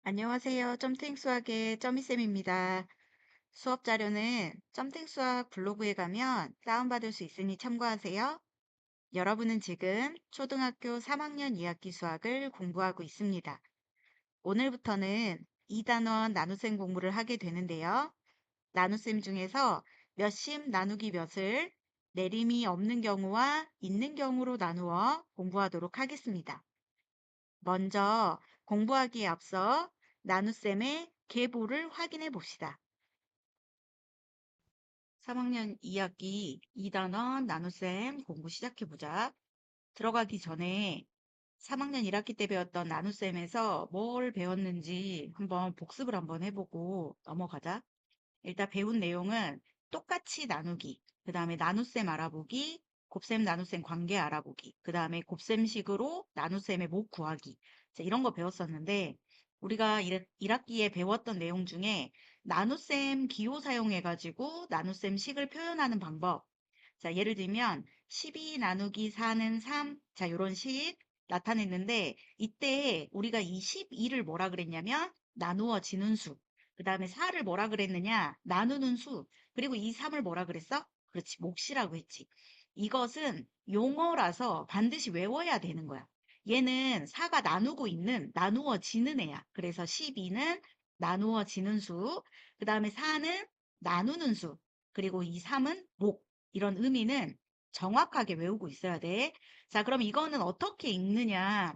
안녕하세요. 점탱 수학의 점이쌤입니다. 수업 자료는 점탱 수학 블로그에 가면 다운받을 수 있으니 참고하세요. 여러분은 지금 초등학교 3학년 2학기 수학을 공부하고 있습니다. 오늘부터는 2단원 나눗셈 공부를 하게 되는데요. 나눗셈 중에서 몇십 나누기 몇을 내림이 없는 경우와 있는 경우로 나누어 공부하도록 하겠습니다. 먼저 공부하기에 앞서 나눗셈의 계보를 확인해 봅시다. 3학년 2학기 2단원 나눗셈 공부 시작해 보자. 들어가기 전에 3학년 1학기 때 배웠던 나눗셈에서 뭘 배웠는지 한번 복습을 한번 해보고 넘어가자. 일단 배운 내용은 똑같이 나누기, 그 다음에 나눗셈 알아보기, 곱셈 나눗셈 관계 알아보기, 그 다음에 곱셈식으로 나눗셈의 목 구하기. 자, 이런 거 배웠었는데 우리가 1학기에 배웠던 내용 중에 나눗셈 기호 사용해가지고 나눗셈 식을 표현하는 방법. 자, 예를 들면 12 나누기 4는 3. 자, 요런 식 나타냈는데 이때 우리가 이 12를 뭐라 그랬냐면 나누어지는 수. 그 다음에 4를 뭐라 그랬느냐? 나누는 수. 그리고 이 3을 뭐라 그랬어? 그렇지, 몫이라고 했지. 이것은 용어라서 반드시 외워야 되는 거야. 얘는 4가 나누고 있는, 나누어지는 애야. 그래서 12는 나누어지는 수. 그 다음에 4는 나누는 수. 그리고 이 3은 목. 이런 의미는 정확하게 외우고 있어야 돼. 자, 그럼 이거는 어떻게 읽느냐?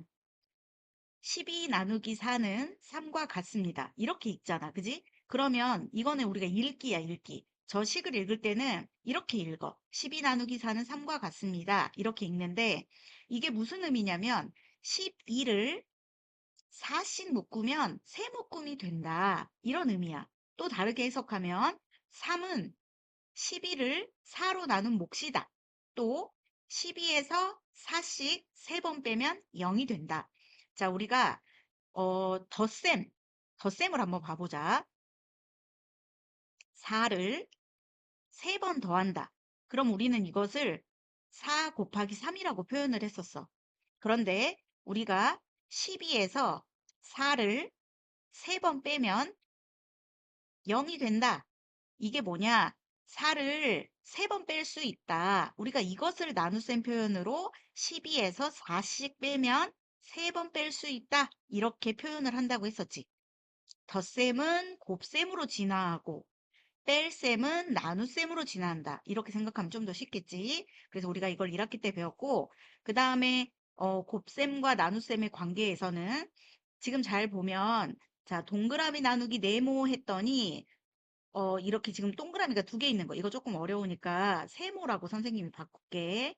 12 나누기 4는 3과 같습니다. 이렇게 읽잖아. 그지? 그러면 이거는 우리가 읽기야, 읽기. 저 식을 읽을 때는 이렇게 읽어. 12 나누기 4는 3과 같습니다. 이렇게 읽는데 이게 무슨 의미냐면 12를 4씩 묶으면 세 묶음이 된다. 이런 의미야. 또 다르게 해석하면 3은 12를 4로 나눈 몫이다. 또 12에서 4씩 3번 빼면 0이 된다. 자, 우리가 덧셈을 한번 봐보자. 4를 3번 더한다. 그럼 우리는 이것을 4 곱하기 3이라고 표현을 했었어. 그런데 우리가 12에서 4를 3번 빼면 0이 된다. 이게 뭐냐? 4를 3번 뺄 수 있다. 우리가 이것을 나눗셈 표현으로 12에서 4씩 빼면 3번 뺄 수 있다. 이렇게 표현을 한다고 했었지. 덧셈은 곱셈으로 진화하고 뺄셈은 나눗셈으로 진화한다. 이렇게 생각하면 좀 더 쉽겠지. 그래서 우리가 이걸 1학기 때 배웠고 그 다음에 곱셈과 나눗셈의 관계에서는 지금 잘 보면 자 동그라미 나누기 네모 했더니 이렇게 지금 동그라미가 2개 있는 거. 이거 조금 어려우니까 세모라고 선생님이 바꿀게.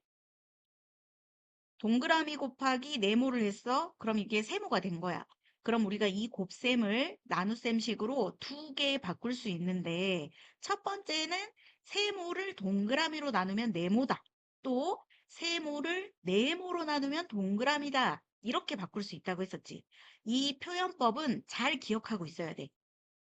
동그라미 곱하기 네모를 했어. 그럼 이게 세모가 된 거야. 그럼 우리가 이 곱셈을 나눗셈식으로 2개 바꿀 수 있는데 첫 번째는 세모를 동그라미로 나누면 네모다. 또 세모를 네모로 나누면 동그라미다. 이렇게 바꿀 수 있다고 했었지. 이 표현법은 잘 기억하고 있어야 돼.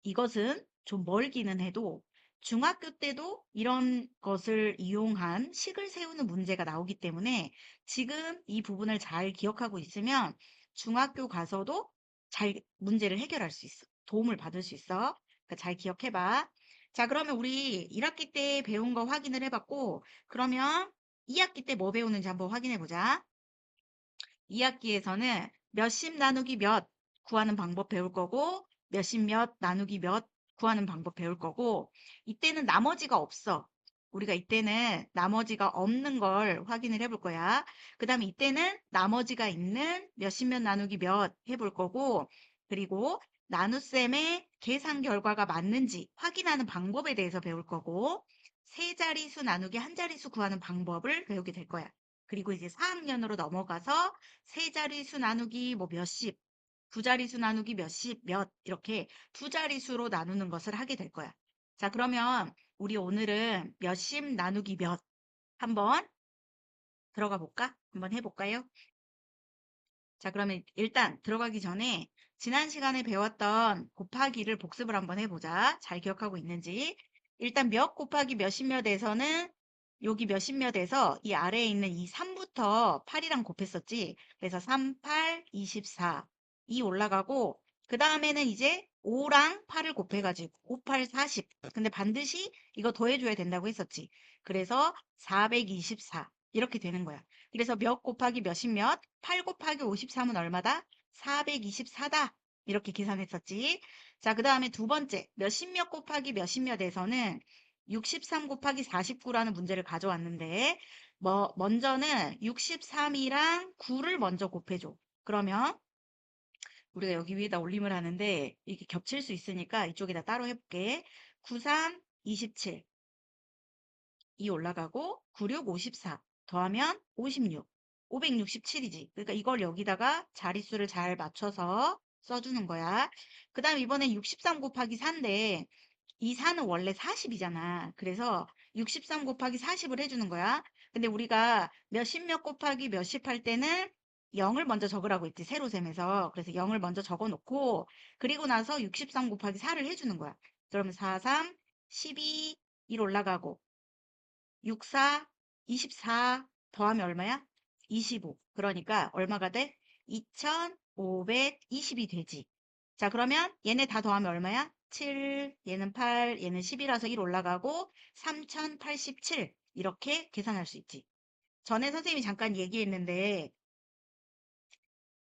이것은 좀 멀기는 해도 중학교 때도 이런 것을 이용한 식을 세우는 문제가 나오기 때문에 지금 이 부분을 잘 기억하고 있으면 중학교 가서도 잘 문제를 해결할 수 있어. 도움을 받을 수 있어. 그러니까 잘 기억해봐. 자, 그러면 우리 1학기 때 배운 거 확인을 해봤고, 그러면 2학기 때 뭐 배우는지 한번 확인해 보자. 2학기에서는 몇십 나누기 몇 구하는 방법 배울 거고 몇십 몇 나누기 몇 구하는 방법 배울 거고 이때는 나머지가 없어. 우리가 이때는 나머지가 없는 걸 확인을 해볼 거야. 그 다음에 이때는 나머지가 있는 몇십 몇 나누기 몇 해볼 거고 그리고 나눗셈의 계산 결과가 맞는지 확인하는 방법에 대해서 배울 거고 세 자리수 나누기 한 자리수 구하는 방법을 배우게 될 거야. 그리고 이제 4학년으로 넘어가서 세 자리수 나누기 뭐 몇십, 두 자리수 나누기 몇십, 몇 이렇게 두 자리수로 나누는 것을 하게 될 거야. 자, 그러면 우리 오늘은 몇십 나누기 몇 한번 들어가 볼까? 한번 해볼까요? 자, 그러면 일단 들어가기 전에 지난 시간에 배웠던 곱하기를 복습을 한번 해보자. 잘 기억하고 있는지. 일단 몇 곱하기 몇십 몇에서는 여기 몇십 몇에서 이 아래에 있는 이 3부터 8이랑 곱했었지. 그래서 3, 8, 24. 이 올라가고 그 다음에는 이제 5랑 8을 곱해가지고 5, 8, 40. 근데 반드시 이거 더해줘야 된다고 했었지. 그래서 424 이렇게 되는 거야. 그래서 몇 곱하기 몇십 몇, 8 곱하기 53은 얼마다? 424다. 이렇게 계산했었지. 자, 그 다음에 두 번째 몇십 몇 곱하기 몇십 몇에서는 63 곱하기 49라는 문제를 가져왔는데 먼저는 63이랑 9를 먼저 곱해줘. 그러면 우리가 여기 위에다 올림을 하는데 이게 겹칠 수 있으니까 이쪽에다 따로 해볼게. 93, 27. 이 올라가고 96, 54. 더하면 56. 567이지. 그러니까 이걸 여기다가 자릿수를 잘 맞춰서 써주는 거야. 그 다음 이번엔 63 곱하기 4인데 이 4는 원래 40이잖아. 그래서 63 곱하기 40을 해주는 거야. 근데 우리가 몇십 몇 곱하기 몇십 할 때는 0을 먼저 적으라고 했지. 세로셈에서. 그래서 0을 먼저 적어 놓고 그리고 나서 63 곱하기 4를 해주는 거야. 그러면 4, 3, 12, 1 올라가고 6, 4, 24 더하면 얼마야? 25. 그러니까 얼마가 돼? 2520이 되지. 자, 그러면 얘네 다 더하면 얼마야? 7, 얘는 8, 얘는 10이라서 1 올라가고 3087 이렇게 계산할 수 있지. 전에 선생님이 잠깐 얘기했는데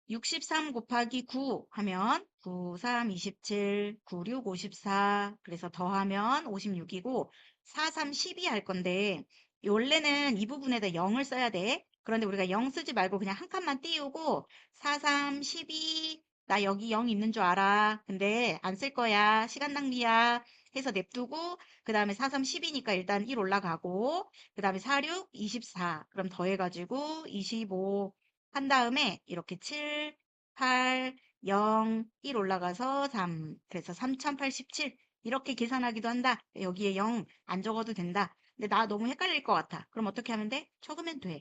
63 곱하기 9 하면 9, 3, 27, 9, 6, 54 그래서 더하면 56이고 4, 3, 12 할 건데 원래는 이 부분에다 0을 써야 돼. 그런데 우리가 0 쓰지 말고 그냥 한 칸만 띄우고 4, 3, 12 나 여기 0 있는 줄 알아. 근데 안 쓸 거야. 시간 낭비야. 해서 냅두고 그 다음에 4, 3, 10이니까 일단 1 올라가고 그 다음에 4, 6, 24 그럼 더해가지고 25 한 다음에 이렇게 7, 8, 0, 1 올라가서 3. 그래서 3087 이렇게 계산하기도 한다. 여기에 0 안 적어도 된다. 근데 나 너무 헷갈릴 것 같아. 그럼 어떻게 하면 돼? 적으면 돼.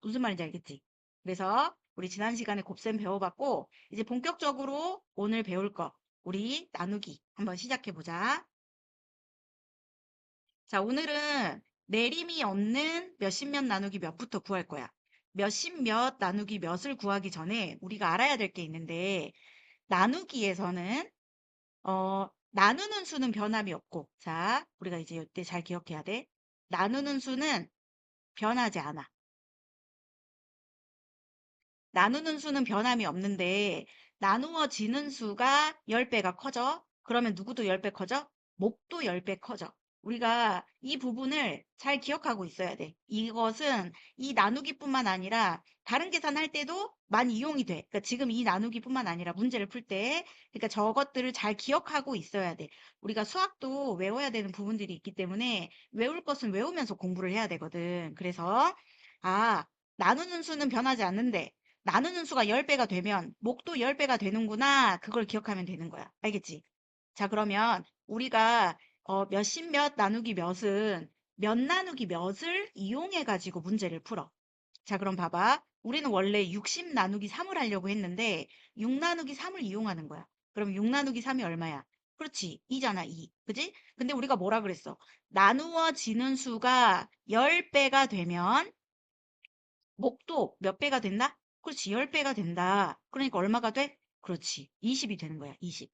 무슨 말인지 알겠지? 그래서 우리 지난 시간에 곱셈 배워봤고 이제 본격적으로 오늘 배울 거 우리 나누기 한번 시작해 보자. 자, 오늘은 내림이 없는 몇십 몇 나누기 몇부터 구할 거야. 몇십 몇 나누기 몇을 구하기 전에 우리가 알아야 될 게 있는데 나누기에서는 나누는 수는 변함이 없고 자, 우리가 이제 이때 잘 기억해야 돼. 나누는 수는 변하지 않아. 나누는 수는 변함이 없는데 나누어지는 수가 10배가 커져. 그러면 누구도 10배 커져? 목도 10배 커져. 우리가 이 부분을 잘 기억하고 있어야 돼. 이것은 이 나누기뿐만 아니라 다른 계산할 때도 많이 이용이 돼. 그러니까 지금 이 나누기뿐만 아니라 문제를 풀 때, 그러니까 저것들을 잘 기억하고 있어야 돼. 우리가 수학도 외워야 되는 부분들이 있기 때문에 외울 것은 외우면서 공부를 해야 되거든. 그래서 나누는 수는 변하지 않는데 나누는 수가 10배가 되면 목도 10배가 되는구나. 그걸 기억하면 되는 거야. 알겠지? 자, 그러면 우리가 몇십 몇 나누기 몇은 몇 나누기 몇을 이용해 가지고 문제를 풀어. 자, 그럼 봐봐. 우리는 원래 60 나누기 3을 하려고 했는데 6 나누기 3을 이용하는 거야. 그럼 6 나누기 3이 얼마야? 그렇지. 2잖아, 2. 그지? 근데 우리가 뭐라 그랬어? 나누어지는 수가 10배가 되면 목도 몇 배가 된다? 그렇지. 10배가 된다. 그러니까 얼마가 돼? 그렇지. 20이 되는 거야. 20.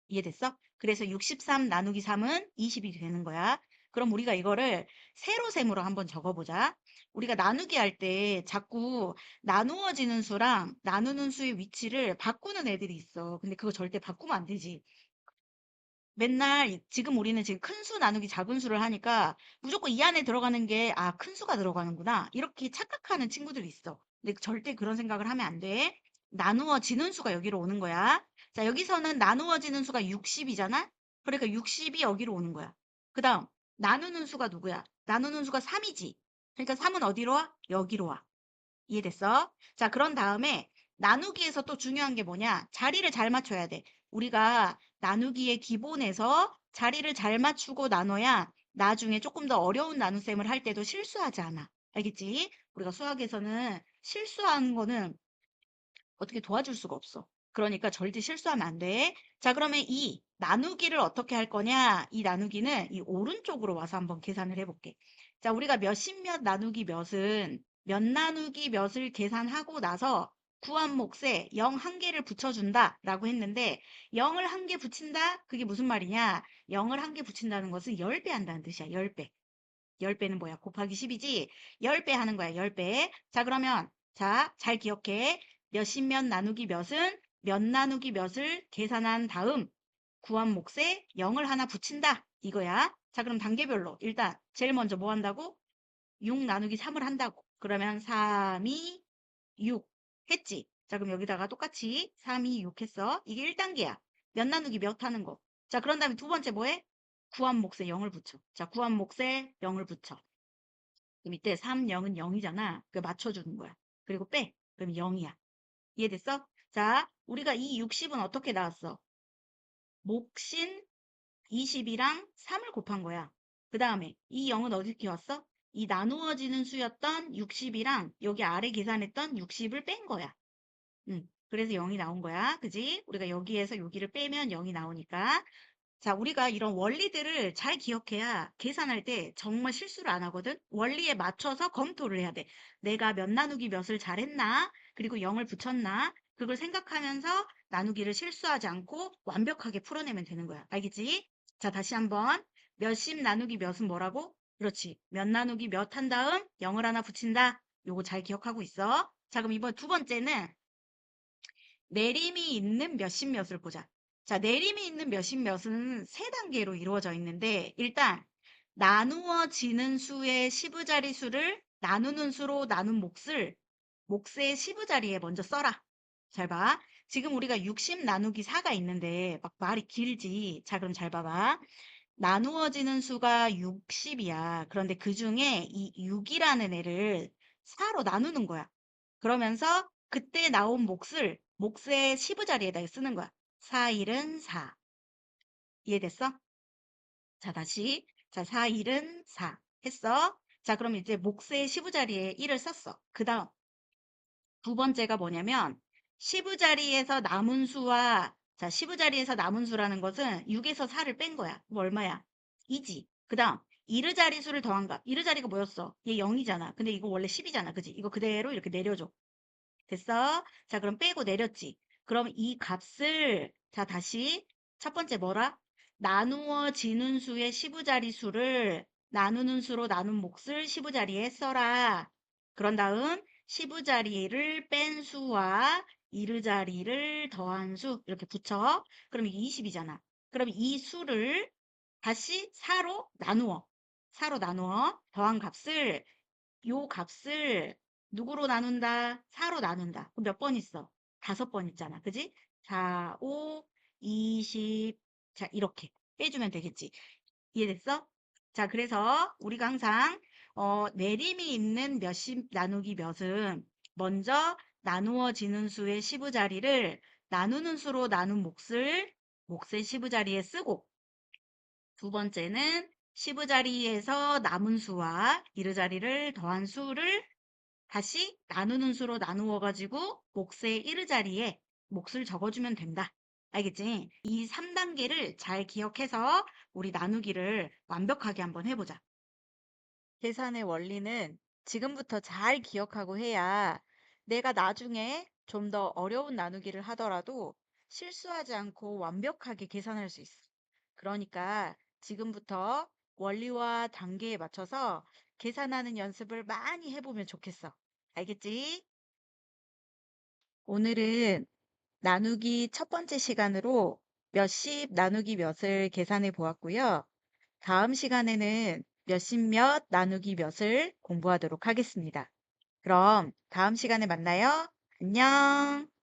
이해됐어? 그래서 63 나누기 3은 20이 되는 거야. 그럼 우리가 이거를 세로셈으로 한번 적어보자. 우리가 나누기 할 때 자꾸 나누어지는 수랑 나누는 수의 위치를 바꾸는 애들이 있어. 근데 그거 절대 바꾸면 안 되지. 맨날 지금 우리는 지금 큰 수 나누기 작은 수를 하니까 무조건 이 안에 들어가는 게 큰 수가 들어가는구나. 이렇게 착각하는 친구들이 있어. 근데 절대 그런 생각을 하면 안 돼. 나누어지는 수가 여기로 오는 거야. 자, 여기서는 나누어지는 수가 60이잖아? 그러니까 60이 여기로 오는 거야. 그 다음, 나누는 수가 누구야? 나누는 수가 3이지. 그러니까 3은 어디로 와? 여기로 와. 이해됐어? 자, 그런 다음에 나누기에서 또 중요한 게 뭐냐? 자리를 잘 맞춰야 돼. 우리가 나누기의 기본에서 자리를 잘 맞추고 나눠야 나중에 조금 더 어려운 나눗셈을 할 때도 실수하지 않아. 알겠지? 우리가 수학에서는 실수하는 거는 어떻게 도와줄 수가 없어. 그러니까 절대 실수하면 안 돼. 자, 그러면 이 나누기를 어떻게 할 거냐? 이 나누기는 이 오른쪽으로 와서 한번 계산을 해볼게. 자, 우리가 몇십 몇 나누기 몇은 몇 나누기 몇을 계산하고 나서 구한 몫에 0 1개를 붙여준다 라고 했는데 0을 1개 붙인다? 그게 무슨 말이냐? 0을 1개 붙인다는 것은 10배 한다는 뜻이야. 10배. 10배는 뭐야? 곱하기 10이지? 10배 하는 거야. 10배. 자, 그러면 자, 잘 기억해. 몇십 몇 나누기 몇은 몇 나누기 몇을 계산한 다음 구한 몫에 0을 하나 붙인다. 이거야. 자, 그럼 단계별로 일단 제일 먼저 뭐 한다고? 6 나누기 3을 한다고. 그러면 3이 6 했지. 자, 그럼 여기다가 똑같이 3, 2, 6 했어. 이게 1단계야. 몇 나누기 몇 하는 거. 자, 그런 다음에 두 번째 뭐해? 구한 몫에 0을 붙여. 자, 구한 몫에 0을 붙여. 그럼 이때 3, 0은 0이잖아. 그 맞춰주는 거야. 그리고 빼. 그럼 0이야. 이해됐어? 자, 우리가 이 60은 어떻게 나왔어? 몫인 20이랑 3을 곱한 거야. 그 다음에 이 0은 어떻게 왔어? 이 나누어지는 수였던 60이랑 여기 아래 계산했던 60을 뺀 거야. 그래서 0이 나온 거야. 그지? 우리가 여기에서 여기를 빼면 0이 나오니까. 자, 우리가 이런 원리들을 잘 기억해야 계산할 때 정말 실수를 안 하거든? 원리에 맞춰서 검토를 해야 돼. 내가 몇 나누기 몇을 잘했나? 그리고 0을 붙였나? 그걸 생각하면서 나누기를 실수하지 않고 완벽하게 풀어내면 되는 거야. 알겠지? 자, 다시 한번. 몇십 나누기 몇은 뭐라고? 그렇지. 몇 나누기 몇 한 다음 0을 하나 붙인다. 요거 잘 기억하고 있어. 자, 그럼 이번 두 번째는 내림이 있는 몇십 몇을 보자. 자, 내림이 있는 몇십 몇은 세 단계로 이루어져 있는데 일단 나누어지는 수의 시부자리 수를 나누는 수로 나눈 몫을 몫의 시부자리에 먼저 써라. 잘 봐. 지금 우리가 60 나누기 4가 있는데 막 말이 길지. 자, 그럼 잘 봐봐. 나누어지는 수가 60이야. 그런데 그 중에 이 6이라는 애를 4로 나누는 거야. 그러면서 그때 나온 몫을 몫의 시부자리에다 쓰는 거야. 4, 1은 4. 이해됐어? 자, 다시. 자, 4, 1은 4. 했어? 자, 그럼 이제 몫의 시부자리에 1을 썼어. 그 다음 두 번째가 뭐냐면 시부자리에서 남은 수와 자, 시부자리에서 남은 수라는 것은 6에서 4를 뺀 거야. 그럼 얼마야? 2지. 그 다음 이르자리수를 더한 거. 이르자리가 뭐였어? 얘 0이잖아. 근데 이거 원래 10이잖아. 그지? 이거 그대로 이렇게 내려줘. 됐어? 자, 그럼 빼고 내렸지. 그럼 이 값을 자, 다시 첫 번째 뭐라? 나누어지는 수의 시부자리 수를 나누는 수로 나눈 몫을 시부자리에 써라. 그런 다음 시부자리를 뺀 수와 이르자리를 더한 수 이렇게 붙여. 그럼 이게 20이잖아. 그럼 이 수를 다시 4로 나누어. 4로 나누어 더한 값을 요 값을 누구로 나눈다? 4로 나눈다. 그럼 몇 번 있어? 5번 있잖아. 그지? 4, 5, 20. 자, 이렇게 빼주면 되겠지. 이해됐어? 자, 그래서 우리가 항상 내림이 있는 몇십 나누기 몇은 먼저 나누어지는 수의 시부자리를 나누는 수로 나눈 몫을 몫의 시부자리에 쓰고 두 번째는 시부자리에서 남은 수와 이르자리를 더한 수를 다시 나누는 수로 나누어 가지고 몫의 이르자리에 몫을 적어주면 된다. 알겠지? 이 3단계를 잘 기억해서 우리 나누기를 완벽하게 한번 해보자. 계산의 원리는 지금부터 잘 기억하고 해야 내가 나중에 좀 더 어려운 나누기를 하더라도 실수하지 않고 완벽하게 계산할 수 있어. 그러니까 지금부터 원리와 단계에 맞춰서 계산하는 연습을 많이 해보면 좋겠어. 알겠지? 오늘은 나누기 첫 번째 시간으로 몇십 나누기 몇을 계산해 보았고요. 다음 시간에는 몇십 몇 나누기 몇을 공부하도록 하겠습니다. 그럼 다음 시간에 만나요. 안녕.